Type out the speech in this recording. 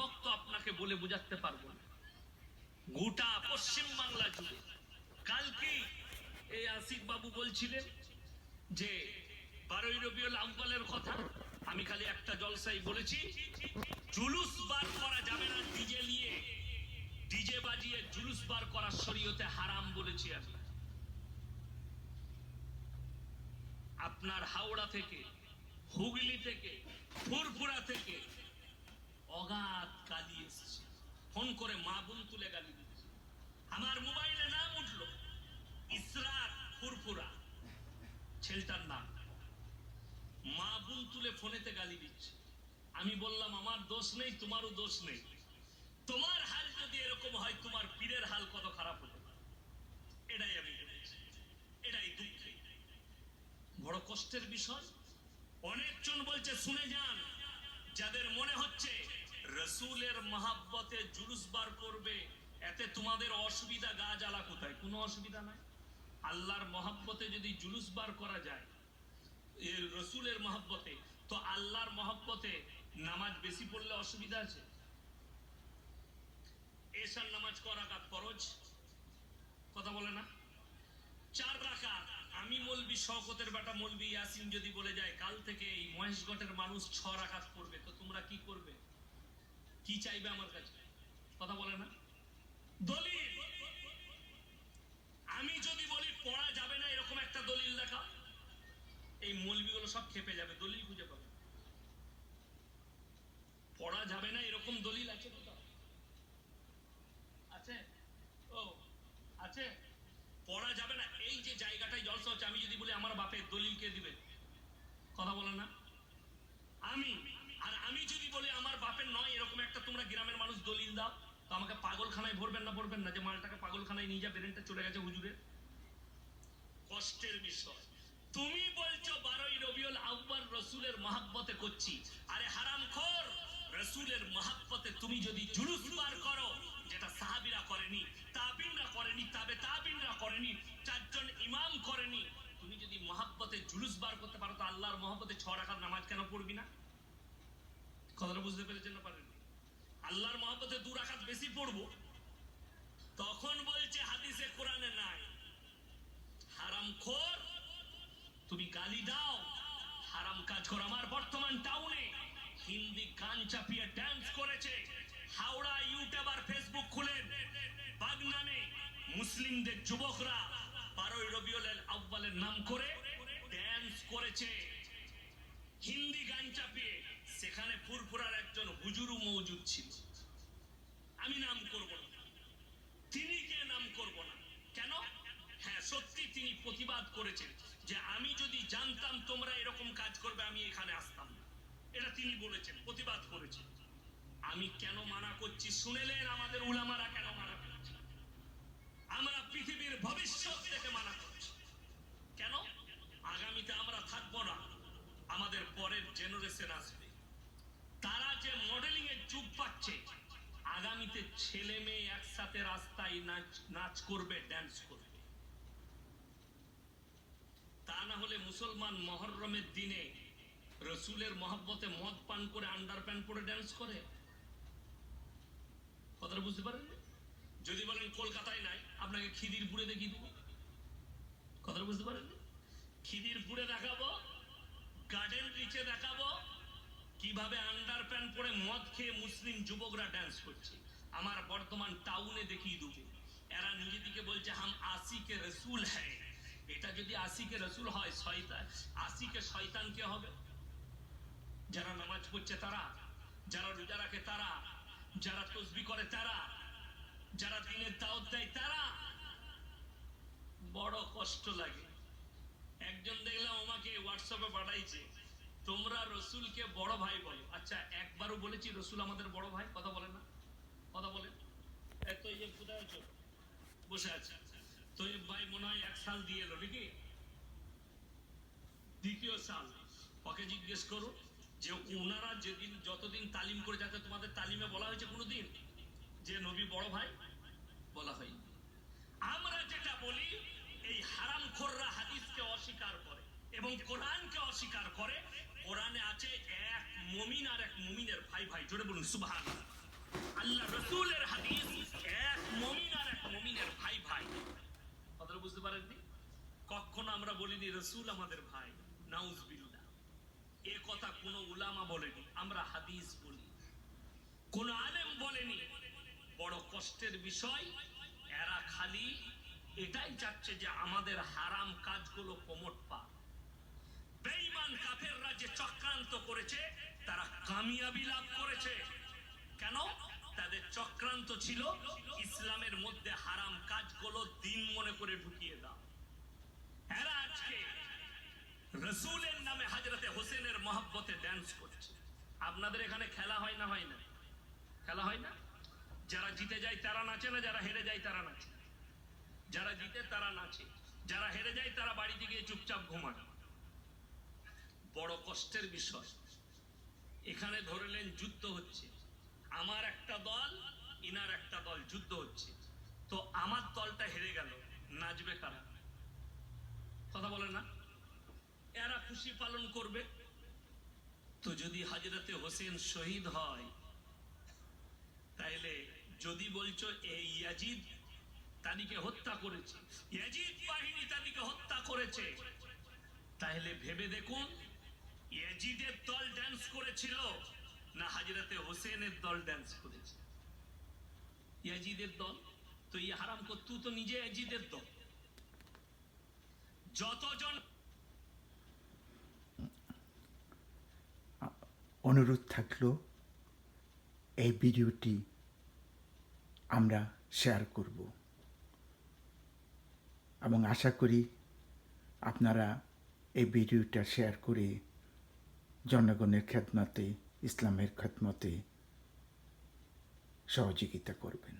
ভক্ত আপনাকে বলে বোঝাতে পারবো না। গোটা পশ্চিম বাংলা জুড়ে কালকে এই আসিফ বাবু বলছিলেন যে 12ই রবিউল আউয়ালের কথা। আমি খালি একটা জলসাই বলেছি, জুলুস বার করা যাবে না ডিজে নিয়ে, ডিজে বাজিয়ে জুলুস বার করা শরীয়তে হারাম বলেছি আমি। আপনার হাওড়া থেকে, হুগলি থেকে, ফুরফুরা থেকে অগাধ গালি এসেছে, ফোন করে মা বোন তুলে গালি দিচ্ছে। আমার মোবাইলে নাম উঠলো, ইসরাত ফুরফুরা ছেলেটার নাম, মা বোন তুলে ফোনেতে গালি দিচ্ছে। আমি বললাম আমার দোষ নেই, তোমারও দোষ নেই। তোমার হাল যদি এরকম হয়, তোমার পীরের হাল কত খারাপ হতে পারে, এটাই আমি বলেছি। এটাই দুঃখে বড় কষ্টের বিষয়। অনেকজন বলছে শুনে যান, যাদের মনে হচ্ছে রসুলের মহাব্বতে জুলুস বার করবে, এতে তোমাদের অসুবিধা, গা জ্বালা কোথায়? কোনো অসুবিধা নাই। আল্লাহর মহাব্বতে যদি জুলুস বার করা যায় রসুলের মহাব্বতে, তো আল্লাহর মহাব্বতে নামাজ বেশি পড়লে অসুবিধা আছে? এশার নামাজ ক রাকাত ফরজ? কথা বলে না? 4 রাকাত। আমি মৌলবি শওকতের বেটা মৌলবি ইয়াসিন যদি বলে যায় কাল থেকে এই মহেশগটের মানুষ 6 রাকাত পড়বে, তো তোমরা কি করবে? কি চাইবে আমার কাছে? কথা বলে না? দলিল। আমি যদি বলি পড়া যাবে না, এরকম একটা দলিল দেখা, এই মৌলবিগুলো সব খেপে যাবে, দলিল খুঁজে পাবে। পড়া যাবে না এরকম দলিল আছে কোথাও? আছে? ও আছে। পড়া যাবে না এই যে জায়গাটায় জলসা হচ্ছে, আমি যদি বলি আমার বাপের দলিল কে দিবে? কথা বলে না? আমি। আর আমি যদি বলি আমার বাপের নয়, এরকম একটা তোমরা গ্রামের মানুষ দলিল দাও, তো আমাকে পাগলখানায় ভরবেন না? ভরবেন না? যে মালটাকে পাগলখানায় নিয়ে যা, ব্রেনটা চলে গেছে হুজুরের। কষ্টের বিষয়। তুমি বলছো 12ই রবিউল আউয়াল রসুলের মহাব্বতে করছি। আরে হারামখোর, রসুলের মহাব্বতে তুমি যদি জুলুস বার করো, যেটা সাহাবীরা করেনি, তাবিনরা করেনি, তাবিনরা করেনি, 4 জন ইমাম করেনি, তুমি যদি মহাব্বতে জুলুস বার করতে পারো, তো আল্লাহর মহাব্বতে 6 রাকাত নামাজ কেন পড়বি না? কথাটা বুঝতে পেরেছেন না পারেননি? আল্লাহর মহাব্বতে 2 রাকাত বেশি পড়বো, তখন বলছে হাদিসে কোরআনে নাই। হারামখোর, তুমি গালি দাও, হারাম কাজ করো। আমার বর্তমান টাউনে হিন্দি গান চাপিয়ে ড্যান্স করেছে, হাওড়া ইউটিউবার ফেসবুক খুলেন, বাগনানে মুসলিমদের যুবকরা 12ই রবিউল আউয়ালের নাম করে ড্যান্স করেছে হিন্দি গান চাপিয়ে। সেখানে ফুরফুরার একজন হুজুরও মওজুদ ছিল। আমি নাম করব না, তিনি কে নাম করব না। কেন? হ্যাঁ সত্যি তিনি প্রতিবাদ করেছেন যে আমি যদি জানতাম তোমরা এরকম কাজ করবে, আমি এখানে আসতাম না। এটা তিনি বলেছেন, প্রতিবাদ করেছেন। আমি কেন মানা করছি শুনেলেন? আমাদের উলামারা কেন মানা করছে? আমরা পৃথিবীর ভবিষ্যৎ থেকে মানা করছি। কেন? আগামীতে আমরা থাকবো না, আমাদের পরের জেনারেশন আসবে। তারা যে মডেলিং এর যুগ পাচ্ছে, আগামীতে ছেলে মেয়ে একসাথে রাস্তায় নাচ করবে, ড্যান্স করবে। তা না হলে মুসলমান মহররমের দিনে রসুলের মহব্বতে মদ পান করে আন্ডার প্যান্ট পরে ড্যান্স করে। কথাটা বুঝতে পারেন? যদি বলেন কলকাতায় নাই, আপনাকে খিদিরপুরে দেখিয়ে দেবো। কথাটা বুঝতে পারেন? খিদিরপুরে দেখাবো, গার্ডেন রিচে দেখাবো কিভাবে আন্ডার প্যান্ট পরে মদ খেয়ে মুসলিম যুবকরা ড্যান্স করছে। আমার বর্তমান টাউনে দেখিয়ে দেবো। এরা নিজেদিকে বলছে হাম আশিকে রসুল হ্যায়। এটা যদি আশিকে রসুল হয়, শয়তান আশিকে শয়তান কে হবে? যারা নামাজ পড়ছে তারা, যারা রোজা রাখে তারা, যারা তসবিহ করে তারা, যারা দিনের দাওয়াত দেয় তারা। বড় কষ্ট লাগে। একজন দেখলাম আমাকে হোয়াটসঅ্যাপে পাঠাইছে, তোমরা রসুলকে বড় ভাই বলো। আচ্ছা একবারও বলেছি রসুল আমাদের বড় ভাই? কথা বলে না? কথা বলে? এত এই যে কোথায় আছো? বসে আছে তো এই ভাই মনে হয় 1 সাল দিয়ে এলো নাকি? দ্বিতীয় সাল। ওকে জিজ্ঞেস করো যে ওনারা যেদিন যতদিন তালিম করে যাচ্ছে, তোমাদের তালিমে বলা হয়েছে কোনোদিন যে নবী বড় ভাই? বলা হয়নি। আমরা যেটা বলি, এই হারামখোররা হাদিসকে অস্বীকার করে এবং কোরআনকে অস্বীকার করে। কোরআনে আছে এক মুমিন আর এক মুমিনের ভাই ভাই। জোরে বলুন সুবহানাল্লাহ। আল্লাহ রসুলের হাদিস, এক মুমিন আর এক মুমিনের ভাই ভাই। কথাটা বুঝতে পারেননি? কখনো আমরা বলিনি রসুল আমাদের ভাই, নাউজুবিল্লাহ। এ কথা কোনো উলামা বলেনি, আমরা হাদিস বলি। কোন আলেম বলেনি। বড় কষ্টের বিষয়, এরা খালি এটাই চাচ্ছে যে আমাদের হারাম কাজগুলো প্রমোট পাক। বেঈমান কাফেররা যে চক্রান্ত করেছে, তারা কামিয়াবি লাভ করেছে। কেন? তাদের চক্রান্ত ছিল ইসলামের মধ্যে হারাম কাজগুলো দিন মনে করে ঢুকিয়ে দাও। এরা আজকে রসুলের নামে হযরতে হোসেনের মহব্বতে ড্যান্স করছে। আপনাদের এখানে খেলা হয় না? হয় না? খেলা হয় না? যারা জিতে যায় তারা নাচে না, যারা হেরে যায় তারা নাচে? যারা জিতে তারা নাচে, যারা হেরে যায় তারা বাড়িতে গিয়ে চুপচাপ ঘুমায়। বড় কষ্টের বিষয়, এখানে ধরলেন যুদ্ধ হচ্ছে, আমার একটা দল ইনার একটা দল, যুদ্ধ হচ্ছে, তো আমার দলটা হেরে গেল, নাচবে কারা? কথা বলে না? এরা খুশি পালন করবে। তো যদি হযরতে হোসেন শহীদ হয়, তাইলে যদি বলছো এই ইয়াজিদ তাদেরকে হত্যা করেছে, ইয়াজিদ বাহিনী তাদেরকে হত্যা করেছে, তাহলে ভেবে দেখুন ইয়াজিদের দল ড্যান্স করেছিল না হযরতে হোসেনের দল ড্যান্স করেছে? ইয়াজিদের দল। তো এই হারাম করতু তো নিজে ইয়াজিদের দল। যতজন অনুরোধ থাকলো এই ভিডিওটি আমরা শেয়ার করব এবং আশা করি আপনারা এই ভিডিওটা শেয়ার করে জনগণের খেদমতে, ইসলামের খেদমতে সহযোগিতা করবেন।